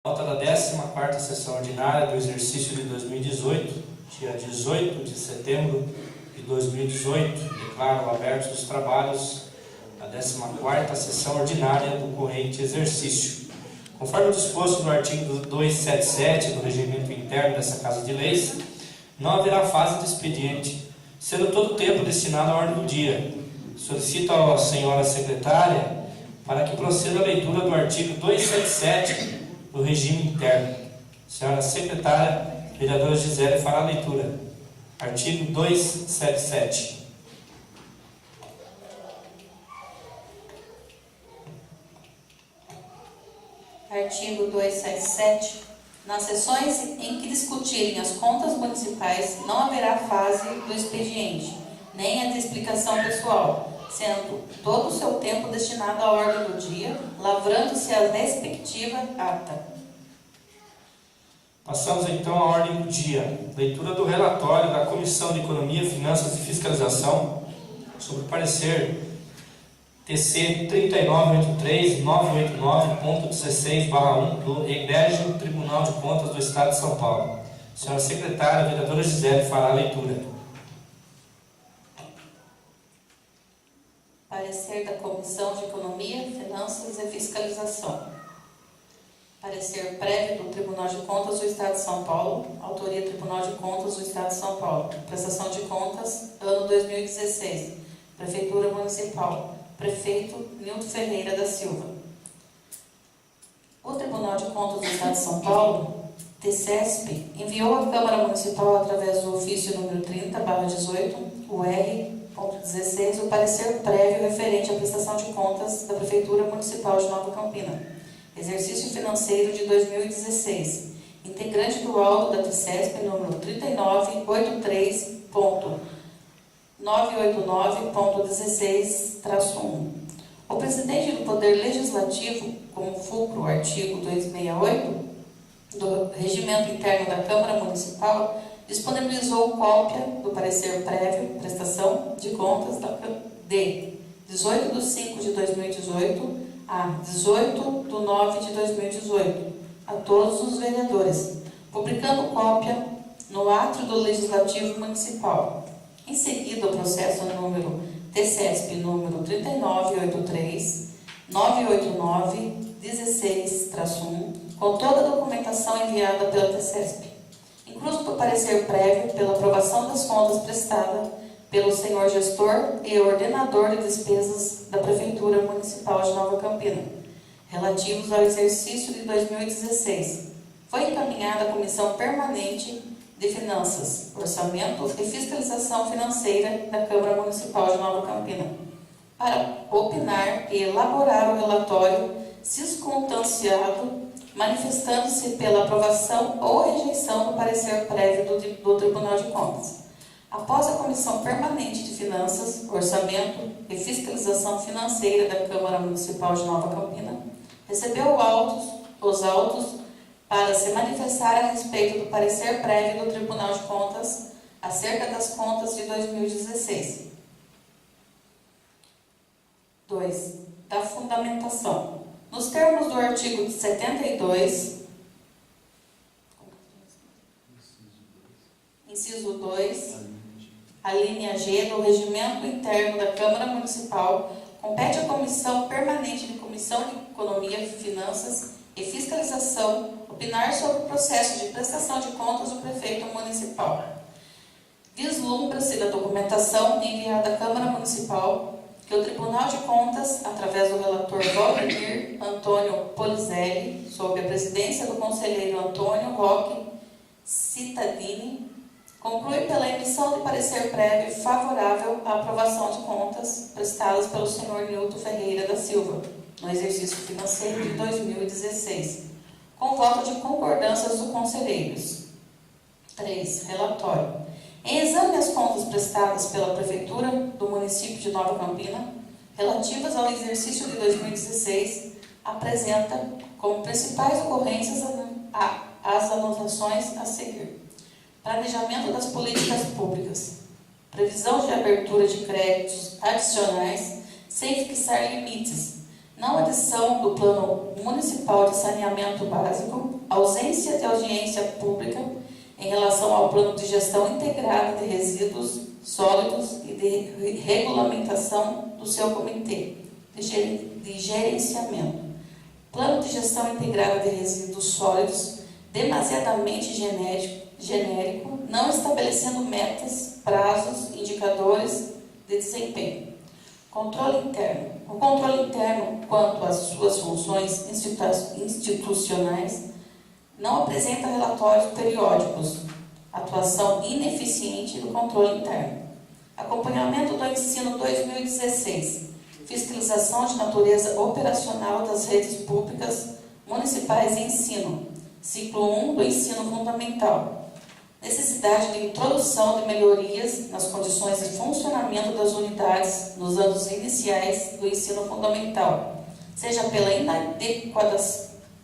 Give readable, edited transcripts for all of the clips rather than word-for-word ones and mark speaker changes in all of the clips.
Speaker 1: Nota da 14ª Sessão Ordinária do exercício de 2018, dia 18 de setembro de 2018, declaro abertos os trabalhos da 14ª Sessão Ordinária do corrente exercício. Conforme disposto no artigo 277 do Regimento Interno dessa Casa de Leis, não haverá fase de expediente, sendo todo o tempo destinado à ordem do dia. Solicito à senhora secretária para que proceda a leitura do artigo 277 do regime interno. Senhora secretária, vereadora Gisele, fará a leitura. Artigo 277.
Speaker 2: Artigo 277. Nas sessões em que discutirem as contas municipais, não haverá fase do expediente, nem a de explicação pessoal, sendo todo o seu tempo destinado à ordem do dia, lavrando-se a respectiva ata.
Speaker 1: Passamos então à ordem do dia. Leitura do relatório da Comissão de Economia, Finanças e Fiscalização sobre o parecer TC 3983-989.16/1 do Egrégio Tribunal de Contas do Estado de São Paulo. Senhora secretária, vereadora Gisele, fará a leitura.
Speaker 2: Parecer da Comissão de Economia, Finanças e Fiscalização. Parecer prévio do Tribunal de Contas do Estado de São Paulo. Autoria Tribunal de Contas do Estado de São Paulo. Prestação de contas, ano 2016. Prefeitura Municipal. Prefeito Nilton Ferreira da Silva. O Tribunal de Contas do Estado de São Paulo, TCESP, enviou à Câmara Municipal, através do ofício número 30/18, o R.16, o parecer prévio referente à prestação de contas da Prefeitura Municipal de Nova Campina, exercício financeiro de 2016, integrante do laudo da TCESP número 3983.989.16-1. O presidente do Poder Legislativo, como fulcro o artigo 268 do Regimento Interno da Câmara Municipal, disponibilizou cópia do parecer prévio, prestação de contas de 18/5/2018 a 18/9/2018 a todos os vereadores, publicando cópia no átrio do Legislativo Municipal. Em seguida, o processo número TCESP número 3983-989-16-1, com toda a documentação enviada pela TCESP, incluso do parecer prévio pela aprovação das contas prestada pelo senhor gestor e ordenador de despesas da Prefeitura Municipal de Nova Campina, relativos ao exercício de 2016. Foi encaminhada à Comissão Permanente de Finanças, Orçamento e Fiscalização Financeira da Câmara Municipal de Nova Campina, para opinar e elaborar o relatório circunstanciado, manifestando-se pela aprovação ou rejeição do parecer prévio do Tribunal de Contas. Após a Comissão Permanente de Finanças, Orçamento e Fiscalização Financeira da Câmara Municipal de Nova Campina, recebeu os autos para se manifestar a respeito do parecer prévio do Tribunal de Contas acerca das contas de 2016. 2. Da fundamentação. Nos termos do artigo 72, inciso 2, a linha G do Regimento Interno da Câmara Municipal, compete à Comissão Permanente de Comissão de Economia, Finanças e Fiscalização opinar sobre o processo de prestação de contas do Prefeito Municipal. Vislumbra-se da documentação enviada à Câmara Municipal que o Tribunal de Contas, através do relator Valdemir Antônio Polizelli, sob a presidência do conselheiro Antônio Roque Cittadini, conclui pela emissão de parecer prévio favorável à aprovação de contas prestadas pelo senhor Nilton Ferreira da Silva, no exercício financeiro de 2016, com voto de concordâncias dos conselheiros. 3. Relatório. Em exame às contas prestadas pela Prefeitura do município de Nova Campina, relativas ao exercício de 2016, apresenta como principais ocorrências as anotações a seguir. Planejamento das políticas públicas. Previsão de abertura de créditos adicionais sem fixar limites, não adição do Plano Municipal de Saneamento Básico, ausência de audiência pública em relação ao Plano de Gestão Integrada de Resíduos Sólidos e de regulamentação do seu Comitê de Gerenciamento. Plano de Gestão Integrada de Resíduos Sólidos demasiadamente genérico, não estabelecendo metas, prazos, indicadores de desempenho. Controle interno. O controle interno, quanto às suas funções institucionais, não apresenta relatórios periódicos. Atuação ineficiente do controle interno. Acompanhamento do ensino 2016. Fiscalização de natureza operacional das redes públicas municipais de ensino. Ciclo 1 do ensino fundamental. Necessidade de introdução de melhorias nas condições de funcionamento das unidades nos anos iniciais do ensino fundamental, seja pela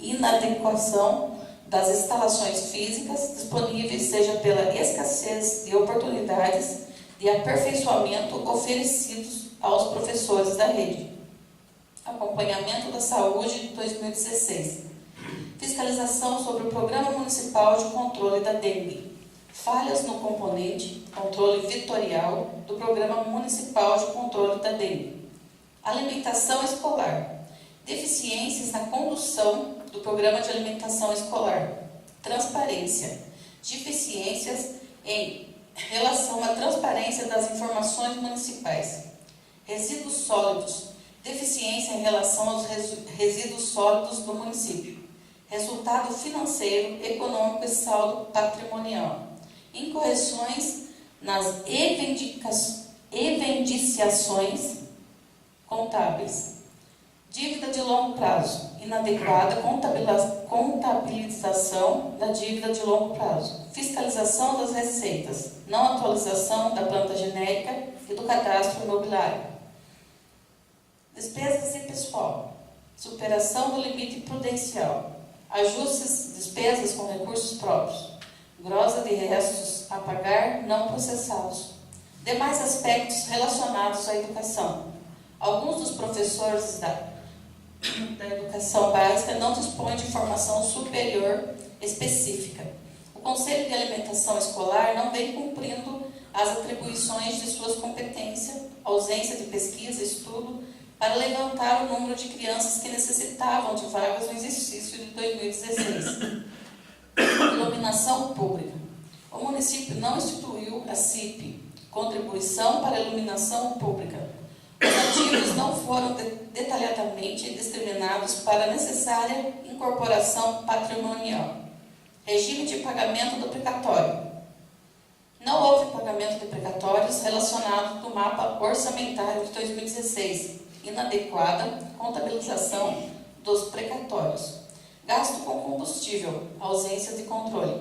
Speaker 2: inadequação das instalações físicas disponíveis, seja pela escassez de oportunidades de aperfeiçoamento oferecidos aos professores da rede. Acompanhamento da saúde de 2016. Fiscalização sobre o Programa Municipal de Controle da Dengue. Falhas no componente controle vitorial do Programa Municipal de Controle da Dengue. Alimentação escolar. Deficiências na condução do Programa de Alimentação Escolar. Transparência. Deficiências em relação à transparência das informações municipais. Resíduos sólidos. Deficiência em relação aos resíduos sólidos do município. Resultado financeiro, econômico e saldo patrimonial. Incorreções nas evidenciações contábeis. Dívida de longo prazo. Inadequada contabilização da dívida de longo prazo. Fiscalização das receitas. Não atualização da planta genérica e do cadastro imobiliário. Despesas de pessoal. Superação do limite prudencial. Ajustes, despesas com recursos próprios. Grossa de restos a pagar não processados. Demais aspectos relacionados à educação. Alguns dos professores da educação básica não dispõem de formação superior específica. O Conselho de Alimentação Escolar não vem cumprindo as atribuições de suas competências, ausência de pesquisa e estudo, para levantar o número de crianças que necessitavam de vagas no exercício de 2016. Iluminação pública. O município não instituiu a CIP, Contribuição para a Iluminação Pública. Os ativos não foram detalhadamente discriminados para a necessária incorporação patrimonial. Regime de pagamento do precatório. Não houve pagamento de precatórios relacionado do mapa orçamentário de 2016. Inadequada contabilização dos precatórios. Gasto com combustível, ausência de controle.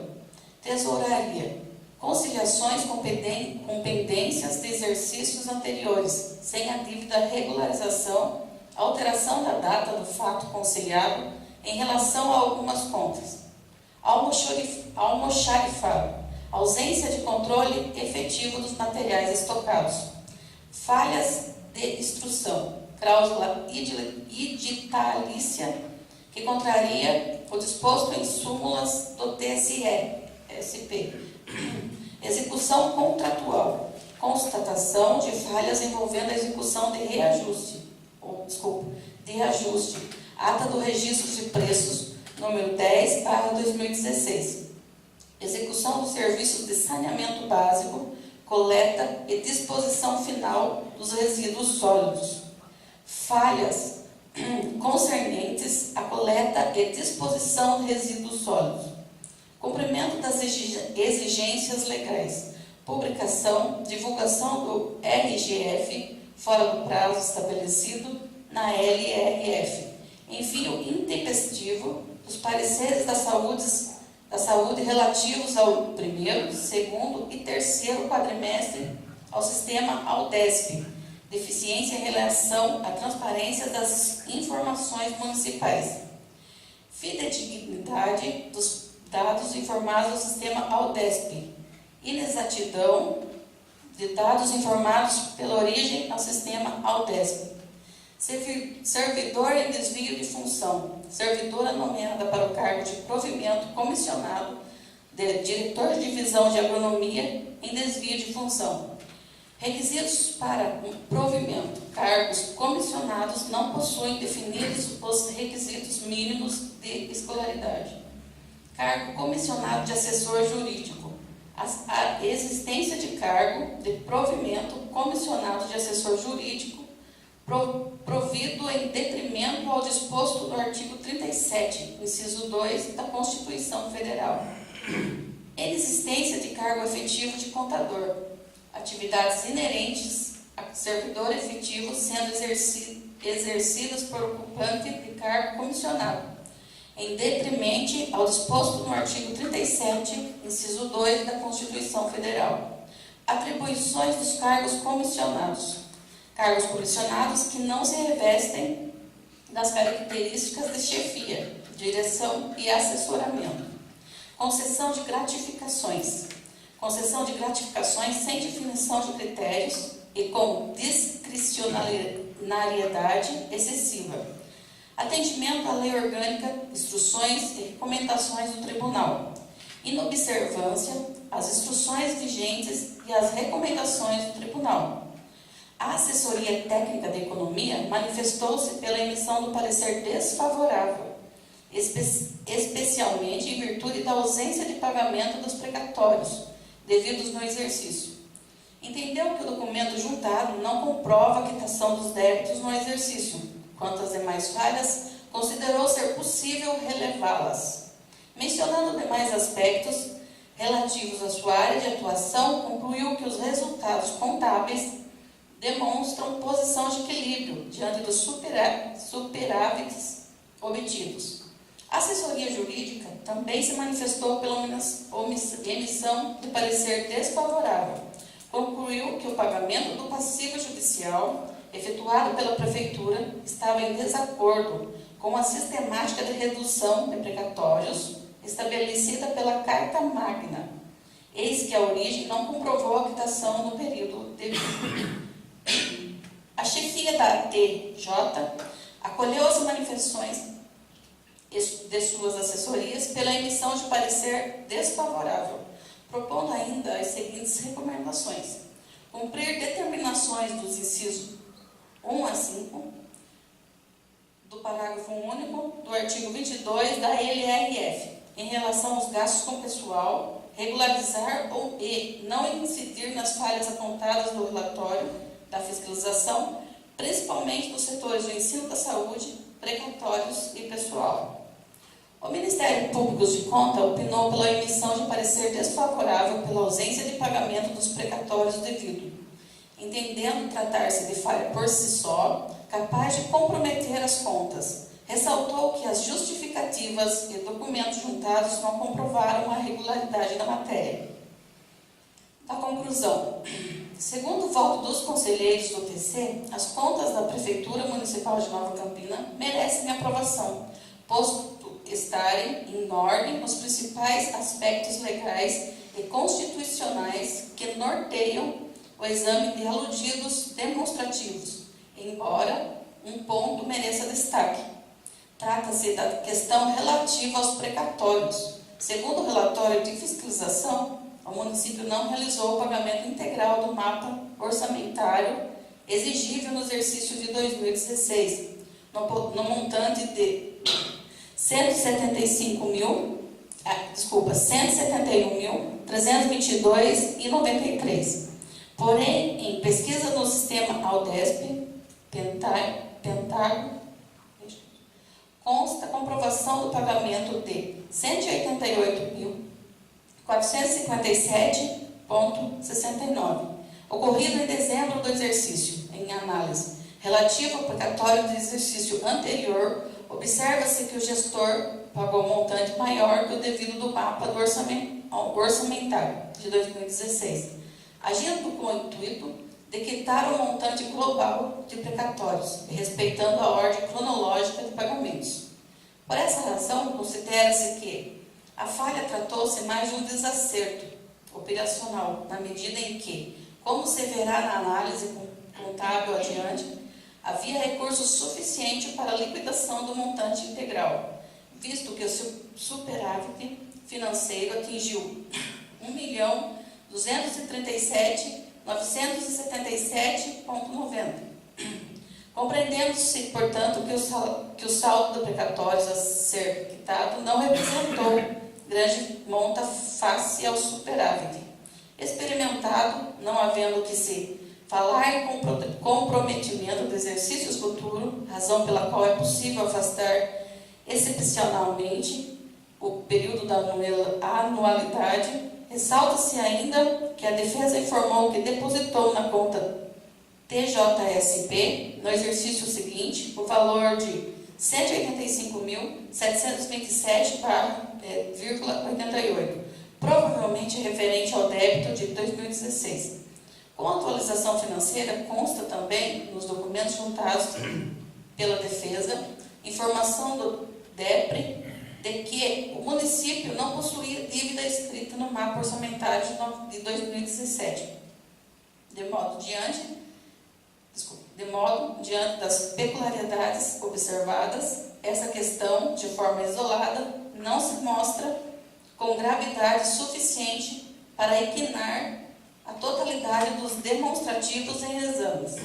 Speaker 2: Tesouraria. Conciliações com pendências de exercícios anteriores, sem a devida regularização, alteração da data do fato conciliado em relação a algumas contas. Almoxarifado. Ausência de controle efetivo dos materiais estocados. Falhas de instrução. Cláusula editalícia que contraria o disposto em súmulas do TSE-SP. Execução contratual. Constatação de falhas envolvendo a execução de reajuste. Ata do registro de preços, número 10/2016. Execução dos serviços de saneamento básico, coleta e disposição final dos resíduos sólidos. Falhas concernentes à coleta e disposição de resíduos sólidos. Cumprimento das exigências legais. Publicação, divulgação do RGF fora do prazo estabelecido na LRF. Envio intempestivo dos pareceres da saúde relativos ao primeiro, segundo e terceiro quadrimestre ao sistema AUDESP. Deficiência em relação à transparência das informações municipais. Fidedignidade dos dados informados ao sistema AUDESP. Inexatidão de dados informados pela origem ao sistema AUDESP. servidor em desvio de função, servidora nomeada para o cargo de provimento comissionado, diretor de divisão de agronomia em desvio de função. Requisitos para um provimento: cargos comissionados não possuem definidos os requisitos mínimos de escolaridade. Cargo comissionado de assessor jurídico: a existência de cargo de provimento comissionado de assessor jurídico provido em detrimento ao disposto no artigo 37, inciso 2 da Constituição Federal. Inexistência de cargo efetivo de contador. Atividades inerentes a servidor efetivo sendo exercidas por ocupante de cargo comissionado, em detrimento ao disposto no artigo 37, inciso 2 da Constituição Federal. Atribuições dos cargos comissionados. Cargos comissionados que não se revestem das características de chefia, direção e assessoramento. Concessão de gratificações. Concessão de gratificações sem definição de critérios e com discricionariedade excessiva. Atendimento à lei orgânica, instruções e recomendações do tribunal. Inobservância às instruções vigentes e às recomendações do tribunal. A assessoria técnica de economia manifestou-se pela emissão do parecer desfavorável, especialmente em virtude da ausência de pagamento dos precatórios devidos no exercício. Entendeu que o documento juntado não comprova a quitação dos débitos no exercício. Quanto às demais falhas, considerou ser possível relevá-las. Mencionando demais aspectos relativos à sua área de atuação, concluiu que os resultados contábeis demonstram posição de equilíbrio diante dos superávites obtidos. A assessoria jurídica também se manifestou pela emissão de parecer desfavorável. Concluiu que o pagamento do passivo judicial efetuado pela Prefeitura estava em desacordo com a sistemática de redução de precatórios estabelecida pela Carta Magna, eis que a origem não comprovou a quitação no período devido. A chefia da TJ acolheu as manifestações de suas assessorias pela emissão de parecer desfavorável, propondo ainda as seguintes recomendações: cumprir determinações dos incisos 1 a 5 do parágrafo único do artigo 22 da LRF, em relação aos gastos com pessoal, regularizar e não incidir nas falhas apontadas no relatório da fiscalização, principalmente nos setores do ensino da saúde, precatórios e pessoal. O Ministério Público de Contas opinou pela emissão de parecer desfavorável pela ausência de pagamento dos precatórios devido, entendendo tratar-se de falha por si só, capaz de comprometer as contas. Ressaltou que as justificativas e documentos juntados não comprovaram a regularidade da matéria. A conclusão: segundo o voto dos conselheiros do TC, as contas da Prefeitura Municipal de Nova Campina merecem aprovação, posto estarem em ordem os principais aspectos legais e constitucionais que norteiam o exame de aludidos demonstrativos, embora um ponto mereça destaque. Trata-se da questão relativa aos precatórios. Segundo o relatório de fiscalização, o município não realizou o pagamento integral do mapa orçamentário exigível no exercício de 2016, no montante de 171.322,93. Porém, em pesquisa no sistema Aldesp, Pentágono, consta a comprovação do pagamento de 188.457,69, ocorrido em dezembro do exercício. Em análise relativa ao precatório do exercício anterior, observa-se que o gestor pagou montante maior que o devido do mapa do orçamentário de 2016, agindo com o intuito de quitar o montante global de precatórios, respeitando a ordem cronológica de pagamentos. Por essa razão, considera-se que a falha tratou-se mais de um desacerto operacional, na medida em que, como se verá na análise contábil adiante, havia recurso suficiente para a liquidação do montante integral, visto que o superávit financeiro atingiu R$ 1.237.977,90. Compreendendo-se, portanto, que o saldo do precatório a ser quitado não representou grande monta face ao superávit. Experimentado, não havendo que se falar em comprometimento de exercícios futuros, razão pela qual é possível afastar excepcionalmente o período da anualidade, ressalta-se ainda que a defesa informou que depositou na conta TJSP, no exercício seguinte, o valor de R$ 185.727,88, provavelmente referente ao débito de 2016. Com a atualização financeira, consta também, nos documentos juntados pela defesa, informação do DEPRE de que o município não possuía dívida escrita no mapa orçamentário de 2017. De modo, diante das peculiaridades observadas, essa questão, de forma isolada, não se mostra com gravidade suficiente para equinar a totalidade dos demonstrativos em exames,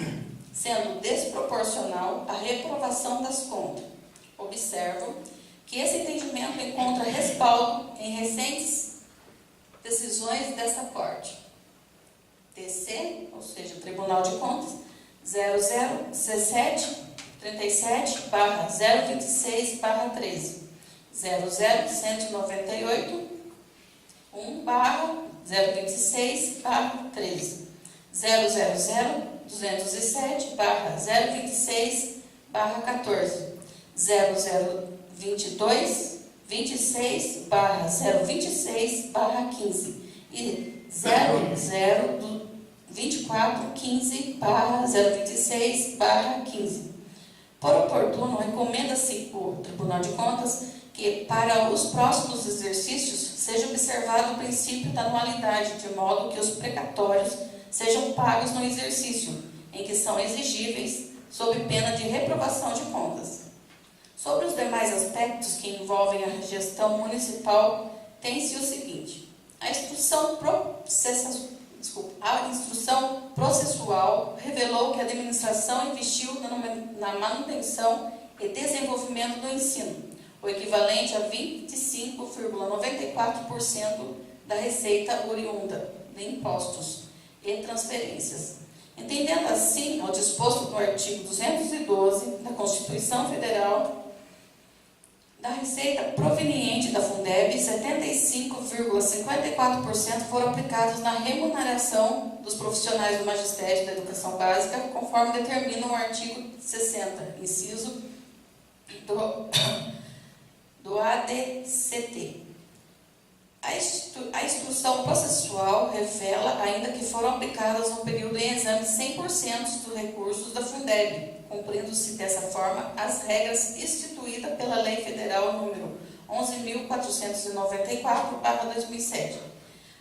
Speaker 2: sendo desproporcional a reprovação das contas. Observo que esse entendimento encontra respaldo em recentes decisões desta Corte. TC, ou seja, Tribunal de Contas, 001737/026/13, 00198 1/026/13, 000-207/026/14, 0022-26/026/15 e 002415/026/15. Por oportuno, recomenda-se ao Tribunal de Contas que, para os próximos exercícios, seja observado o princípio da anualidade, de modo que os precatórios sejam pagos no exercício em que são exigíveis, sob pena de reprovação de contas. Sobre os demais aspectos que envolvem a gestão municipal, tem-se o seguinte: a instrução processual revelou que a administração investiu na manutenção e desenvolvimento do ensino, o equivalente a 25,94% da receita oriunda de impostos e transferências. Entendendo assim, ao disposto no artigo 212 da Constituição Federal, da receita proveniente da Fundeb, 75,54% foram aplicados na remuneração dos profissionais do magistério da educação básica, conforme determina o artigo 60, inciso do ADCT. A instrução processual revela ainda que foram aplicadas no período em exame 100% dos recursos da Fundeb, cumprindo-se dessa forma as regras instituídas pela Lei Federal número 11.494/2007.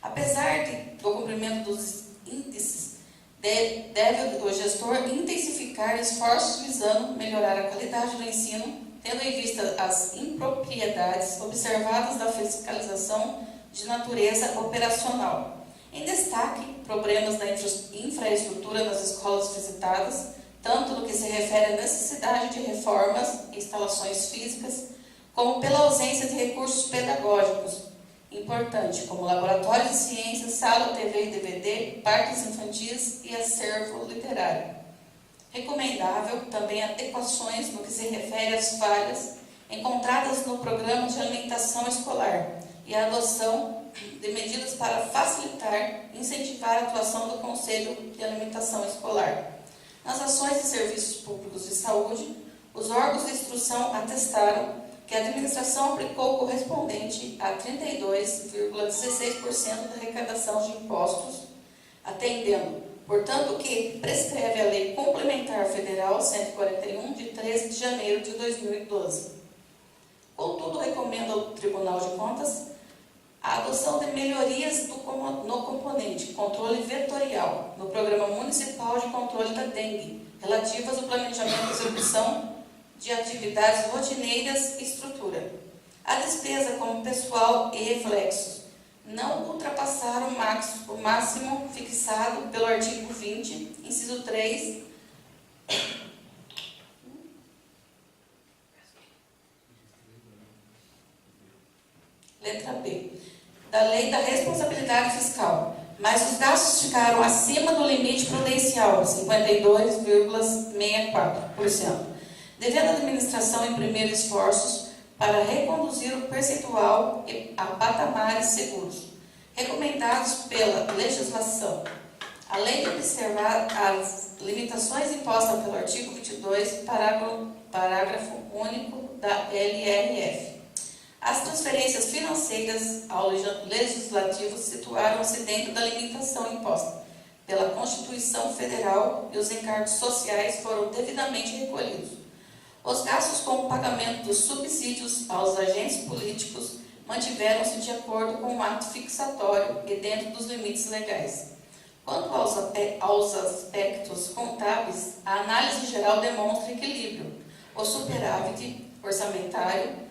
Speaker 2: Apesar do cumprimento dos índices, deve o gestor intensificar esforços visando melhorar a qualidade do ensino, tendo em vista as impropriedades observadas da fiscalização de natureza operacional. Em destaque, problemas da infraestrutura nas escolas visitadas, tanto no que se refere à necessidade de reformas e instalações físicas, como pela ausência de recursos pedagógicos importantes, como laboratório de ciências, sala, TV e DVD, parques infantis e acervo literário. Recomendável também adequações no que se refere às falhas encontradas no programa de alimentação escolar e a adoção de medidas para facilitar e incentivar a atuação do Conselho de Alimentação Escolar. Nas ações de serviços públicos de saúde, os órgãos de instrução atestaram que a administração aplicou o correspondente a 32,16% da arrecadação de impostos, atendendo, portanto, o que prescreve a Lei Complementar Federal 141, de 13 de janeiro de 2012. Contudo, recomendo ao Tribunal de Contas a adoção de melhorias no componente controle vetorial no Programa Municipal de Controle da Dengue, relativas ao planejamento e execução de atividades rotineiras e estrutura. A despesa como pessoal e reflexos não ultrapassaram o máximo fixado pelo artigo 20, inciso 3, letra B, da Lei da Responsabilidade Fiscal, mas os gastos ficaram acima do limite prudencial, 52,64%, devendo a administração imprimir esforços para reconduzir o percentual a patamares seguros, recomendados pela legislação, além de observar as limitações impostas pelo artigo 22, parágrafo único da LRF. As transferências financeiras ao Legislativo situaram-se dentro da limitação imposta pela Constituição Federal e os encargos sociais foram devidamente recolhidos. Os gastos com o pagamento dos subsídios aos agentes políticos mantiveram-se de acordo com o ato fixatório e dentro dos limites legais. Quanto aos aspectos contábeis, a análise geral demonstra equilíbrio. O superávit orçamentário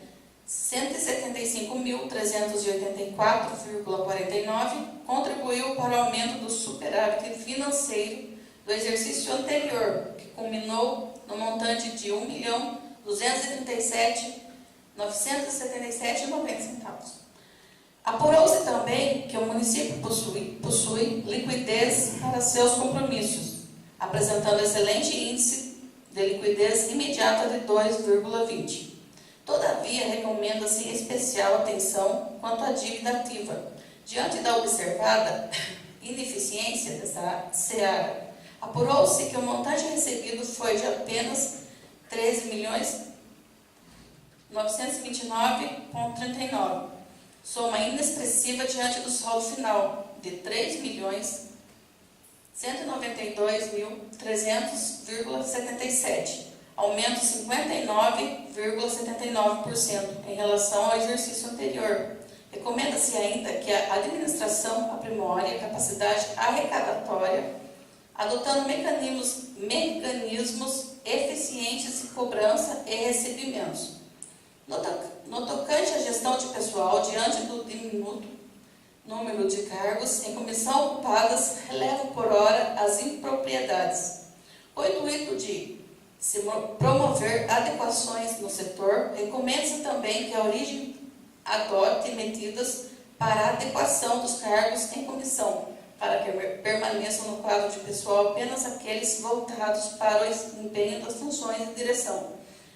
Speaker 2: 175.384,49 contribuiu para o aumento do superávit financeiro do exercício anterior, que culminou no montante de R$ 1.237.977,90. Apurou-se também que o município possui liquidez para seus compromissos, apresentando excelente índice de liquidez imediata de 2,20. Todavia, recomenda-se especial atenção quanto à dívida ativa. Diante da observada ineficiência dessa seara, apurou-se que o montante recebido foi de apenas R$ 13.929,39, soma inexpressiva diante do saldo final de R$ 3.192.300,77, aumento 59,79% em relação ao exercício anterior. Recomenda-se ainda que a administração aprimore a capacidade arrecadatória, adotando mecanismos eficientes de cobrança e recebimentos. No tocante à gestão de pessoal, diante do diminuto número de cargos em comissão ocupadas, releva por hora as impropriedades. Com o intuito de se promover adequações no setor, recomenda-se também que a origem adote medidas para a adequação dos cargos em comissão, para que permaneçam no quadro de pessoal apenas aqueles voltados para o desempenho das funções de direção,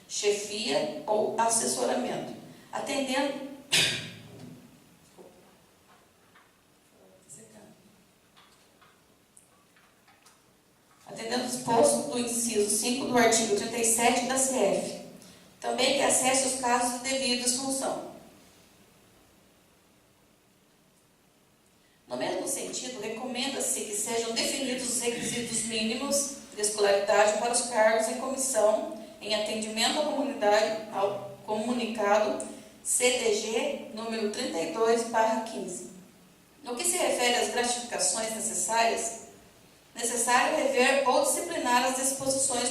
Speaker 2: chefia ou assessoramento, atendendo o disposto do inciso 5 do artigo 37 da CF. Também que acesse os casos de devida função. No mesmo sentido, recomenda-se que sejam definidos os requisitos mínimos de escolaridade para os cargos em comissão em atendimento à comunidade ao comunicado CDG número 32/15. No que se refere às gratificações necessário rever ou disciplinar as disposições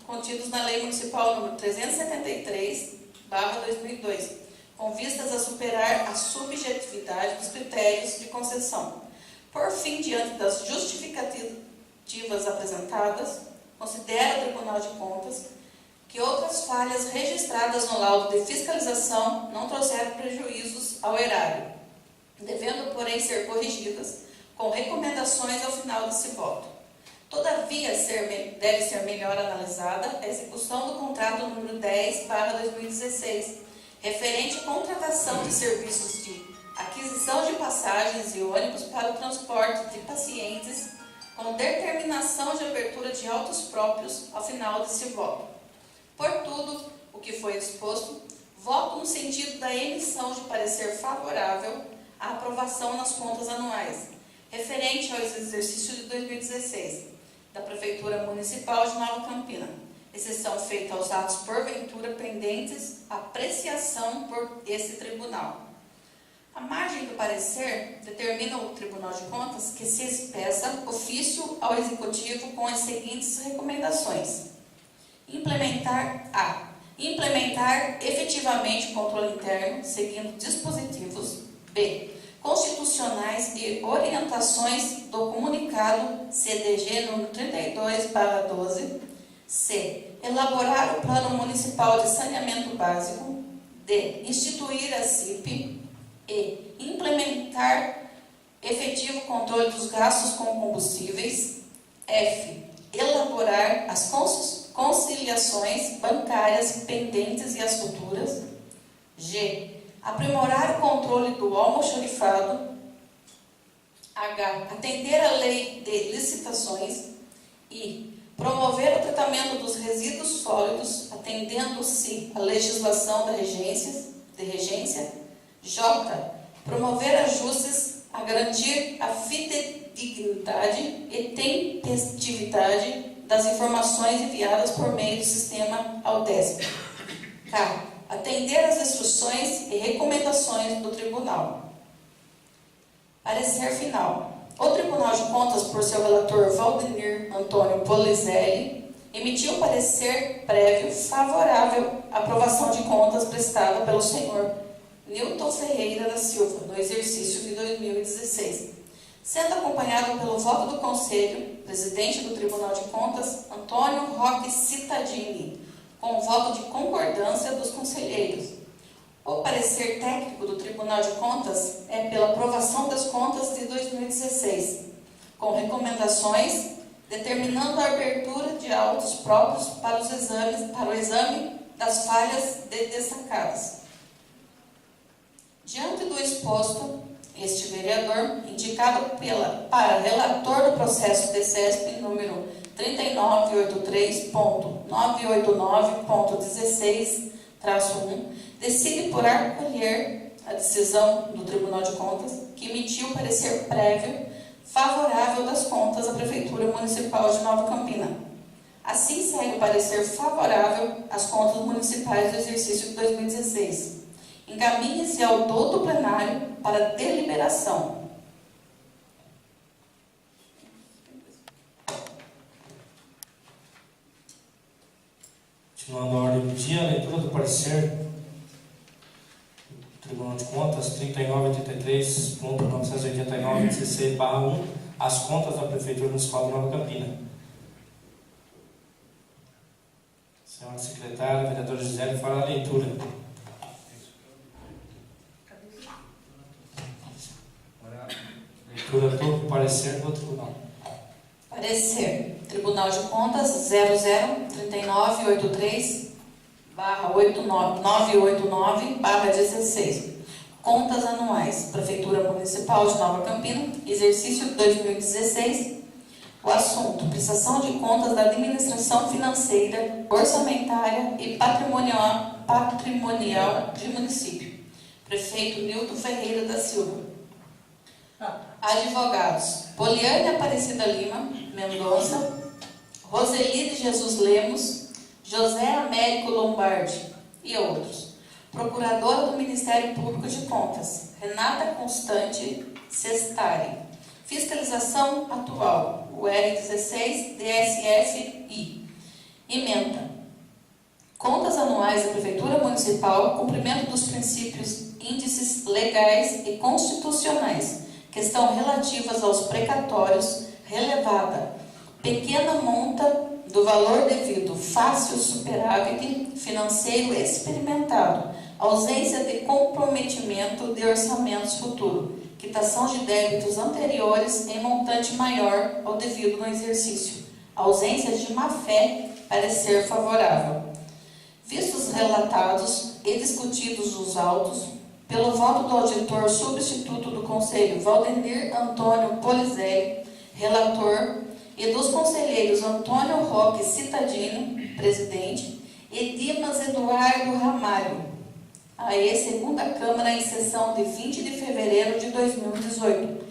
Speaker 2: contidas na Lei Municipal número 373/2002, com vistas a superar a subjetividade dos critérios de concessão. Por fim, diante das justificativas apresentadas, considera o Tribunal de Contas que outras falhas registradas no laudo de fiscalização não trouxeram prejuízos ao erário, devendo, porém, ser corrigidas com recomendações ao final desse voto. Todavia, deve ser melhor analisada a execução do contrato número 10/2016, referente à contratação de serviços de aquisição de passagens e ônibus para o transporte de pacientes, com determinação de abertura de autos próprios ao final desse voto. Por tudo o que foi exposto, voto no sentido da emissão de parecer favorável à aprovação nas contas anuais, referente ao exercício de 2016, da Prefeitura Municipal de Nova Campina, exceção feita aos atos porventura pendentes, apreciação por esse tribunal. À margem do parecer, determina o Tribunal de Contas que se expressa ofício ao Executivo com as seguintes recomendações. Implementar efetivamente o controle interno, seguindo dispositivos. B. Constitucionais e orientações do comunicado CDG número 32/12. C. Elaborar o Plano Municipal de Saneamento Básico. D. Instituir a CIP. E. Implementar efetivo controle dos gastos com combustíveis. F. Elaborar as conciliações bancárias pendentes e as futuras. G. Aprimorar o controle do almoxarifado. H. Atender à lei de licitações. I. Promover o tratamento dos resíduos sólidos, atendendo-se à legislação da regência. J. Promover ajustes a garantir a fidedignidade e tempestividade das informações enviadas por meio do sistema Aldesp. K. Atender às instruções e recomendações do Tribunal. Parecer final. O Tribunal de Contas, por seu relator Valdemir Antônio Polizelli, emitiu parecer prévio favorável à aprovação de contas prestada pelo senhor Nilton Ferreira da Silva, no exercício de 2016, sendo acompanhado pelo voto do Conselho, presidente do Tribunal de Contas, Antônio Roque Cittadini, com voto de concordância dos conselheiros. O parecer técnico do Tribunal de Contas é pela aprovação das contas de 2016, com recomendações determinando a abertura de autos próprios para o exame das falhas destacadas. Diante do exposto, este vereador, indicado para relator do processo DCESP número 3983.989.16-1, decide por acolher a decisão do Tribunal de Contas, que emitiu parecer prévio favorável das contas da Prefeitura Municipal de Nova Campina. Assim segue o parecer favorável às contas municipais do exercício de 2016. Encaminhe-se ao todo plenário para deliberação.
Speaker 1: Continuando a ordem do dia, a leitura do parecer do Tribunal de Contas 3983.989.16/1, as contas da Prefeitura Municipal de Nova Campina. Senhora Secretária, vereadora Gisele, fará a leitura. Leitura do parecer do Tribunal.
Speaker 2: Parecer. Tribunal de Contas 003983/989/16. Contas anuais. Prefeitura Municipal de Nova Campina, exercício 2016. O assunto: prestação de contas da administração financeira, orçamentária e patrimonial de município. Prefeito Nilton Ferreira da Silva. Advogados: Poliane Aparecida Lima Mendonça, Roseli de Jesus Lemos, José Américo Lombardi e outros. Procuradora do Ministério Público de Contas, Renata Constante Sestari. Fiscalização atual, UR16 DSF-I. Ementa. Contas anuais da Prefeitura Municipal, cumprimento dos princípios, índices legais e constitucionais, questão relativas aos precatórios, relevada, pequena monta do valor devido, fácil superávit financeiro experimentado, ausência de comprometimento de orçamentos futuro, quitação de débitos anteriores em montante maior ao devido no exercício, ausência de má-fé, parecer favorável. Vistos relatados e discutidos os autos, pelo voto do auditor substituto do Conselho, Valdemir Antônio Polizelli, relator, e dos conselheiros Antônio Roque Cittadini, presidente, e Dimas Eduardo Ramalho, a segunda Câmara em sessão de 20 de fevereiro de 2018,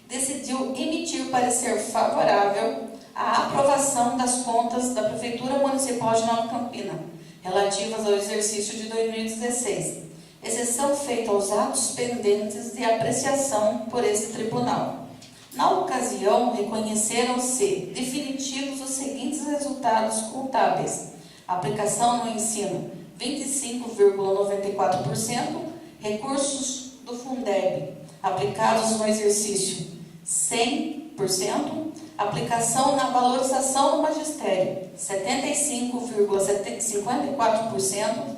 Speaker 2: decidiu emitir parecer favorável à aprovação das contas da Prefeitura Municipal de Nova Campina, relativas ao exercício de 2016, exceção feita aos atos pendentes de apreciação por esse tribunal. Na ocasião, reconheceram-se definitivos os seguintes resultados contábeis: aplicação no ensino 25,94%, recursos do Fundeb aplicados no exercício 100%, aplicação na valorização do magistério 75,54%,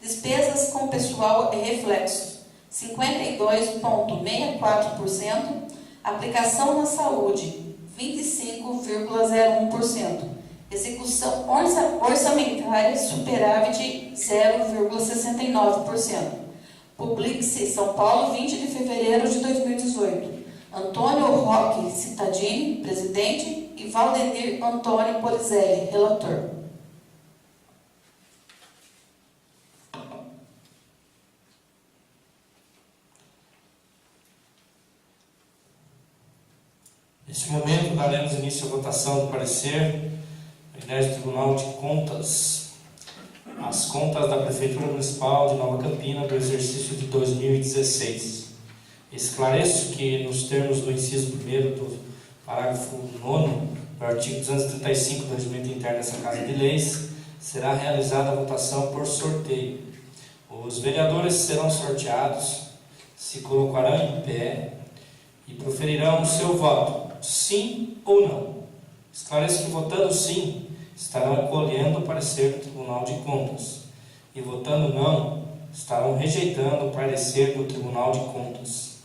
Speaker 2: despesas com pessoal e reflexos 52,64%, aplicação na saúde 25,01%, execução orçamentária superávit 0,69%. Publique-se São Paulo, 20 de fevereiro de 2018. Antônio Roque Cittadini, presidente, e Valdemir Antônio Polizelli, relator.
Speaker 1: Neste momento, daremos início à votação do parecer do Tribunal de Contas, as contas da Prefeitura Municipal de Nova Campina do exercício de 2016. Esclareço que, nos termos do inciso 1º do parágrafo 9º do artigo 235 do Regimento Interno dessa Casa de Leis, será realizada a votação por sorteio. Os vereadores serão sorteados, se colocarão em pé e proferirão o seu voto, sim ou não. Esclareço que, votando sim, estarão acolhendo o parecer do Tribunal de Contas, e votando não, estarão rejeitando o parecer do Tribunal de Contas.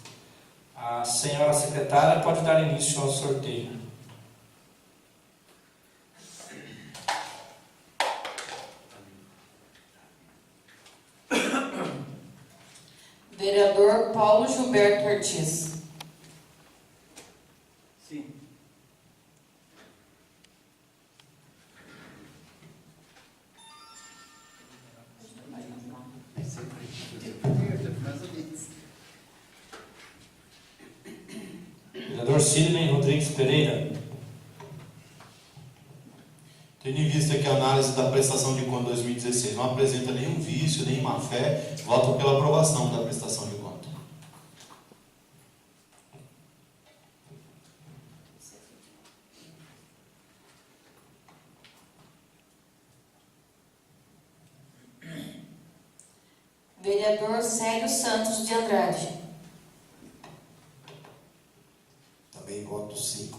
Speaker 1: A senhora secretária pode dar início ao sorteio.
Speaker 2: Vereador Paulo Gilberto Ortiz.
Speaker 3: Sim.
Speaker 1: Vereador Sidney Rodrigues Pereira.
Speaker 4: Tendo em vista que a análise da prestação de conta 2016 não apresenta nenhum vício, nem má fé, voto pela aprovação da prestação de conta.
Speaker 2: Vereador Célio Santos de Andrade.
Speaker 4: Também voto sim.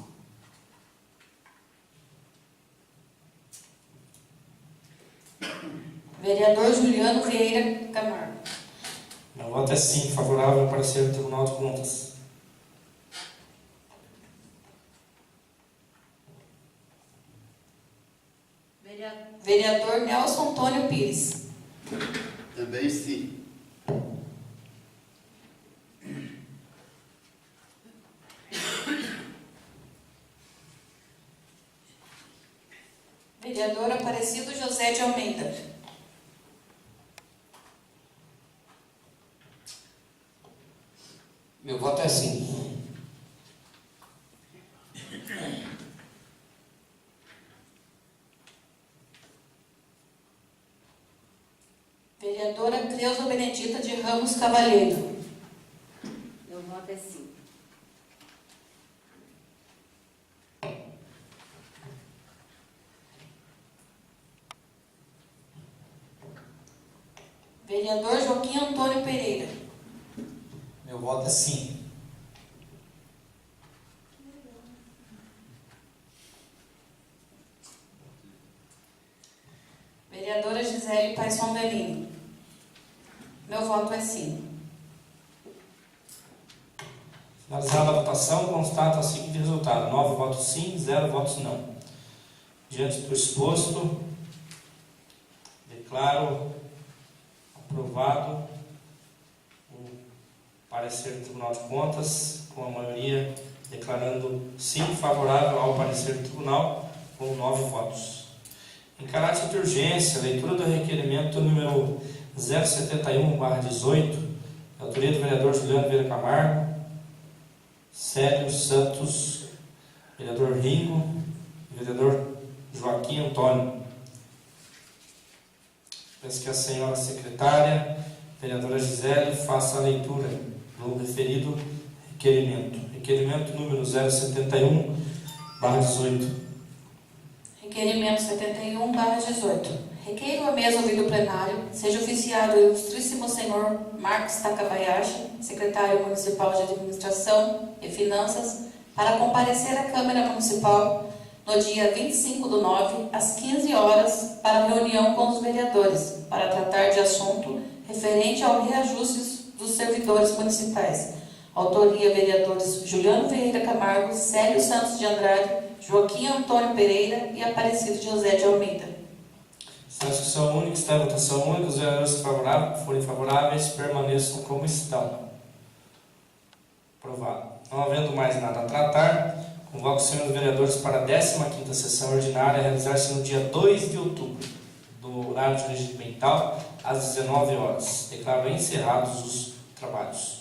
Speaker 2: Vereador Juliano Vieira Camargo.
Speaker 1: Meu voto é sim, favorável ao parecer do Tribunal de Contas.
Speaker 2: Vereador Nelson Antônio Pires.
Speaker 3: Também sim.
Speaker 2: Vereador Aparecido José de Almeida.
Speaker 5: Meu voto é sim.
Speaker 2: Vereadora Creuza Benedita de Ramos Cavalheiro.
Speaker 6: Meu voto é sim.
Speaker 2: Vereador Joaquim Antônio Pereira.
Speaker 5: Meu voto é sim.
Speaker 2: Vereadora Gisele Paisson Bellini. Meu voto é sim.
Speaker 1: Finalizada a votação, constato o seguinte resultado: 9 votos sim, 0 votos não. Diante do exposto, declaro aprovado o parecer do Tribunal de Contas, com a maioria declarando sim favorável ao parecer do Tribunal, com 9 votos. Em caráter de urgência, leitura do requerimento número 071/18, de autoria do vereador Juliano Vieira Camargo, Célio Santos, vereador Ringo e vereador Joaquim Antônio. Peço que a senhora secretária Vereadora Gisele, faça a leitura do referido requerimento. Requerimento número 071/18.
Speaker 2: Requerimento 71/18. Requeiro a mesa ouvir do plenário, seja oficiado o ilustríssimo senhor Marcos Takabayashi, secretário municipal de Administração e Finanças, para comparecer à Câmara Municipal no dia 25/9, às 15 horas, para reunião com os vereadores, para tratar de assunto referente ao reajuste dos servidores municipais. Autoria: vereadores Juliano Ferreira Camargo, Célio Santos de Andrade, Joaquim Antônio Pereira e Aparecido José de Almeida.
Speaker 1: Está em discussão única, está em votação única. Os vereadores que forem favoráveis permaneçam como estão. Aprovado. Não havendo mais nada a tratar, convoco os senhores vereadores para a 15ª sessão ordinária, a realizar-se no dia 2 de outubro, do horário regimental, às 19 horas. Declaro encerrados os trabalhos.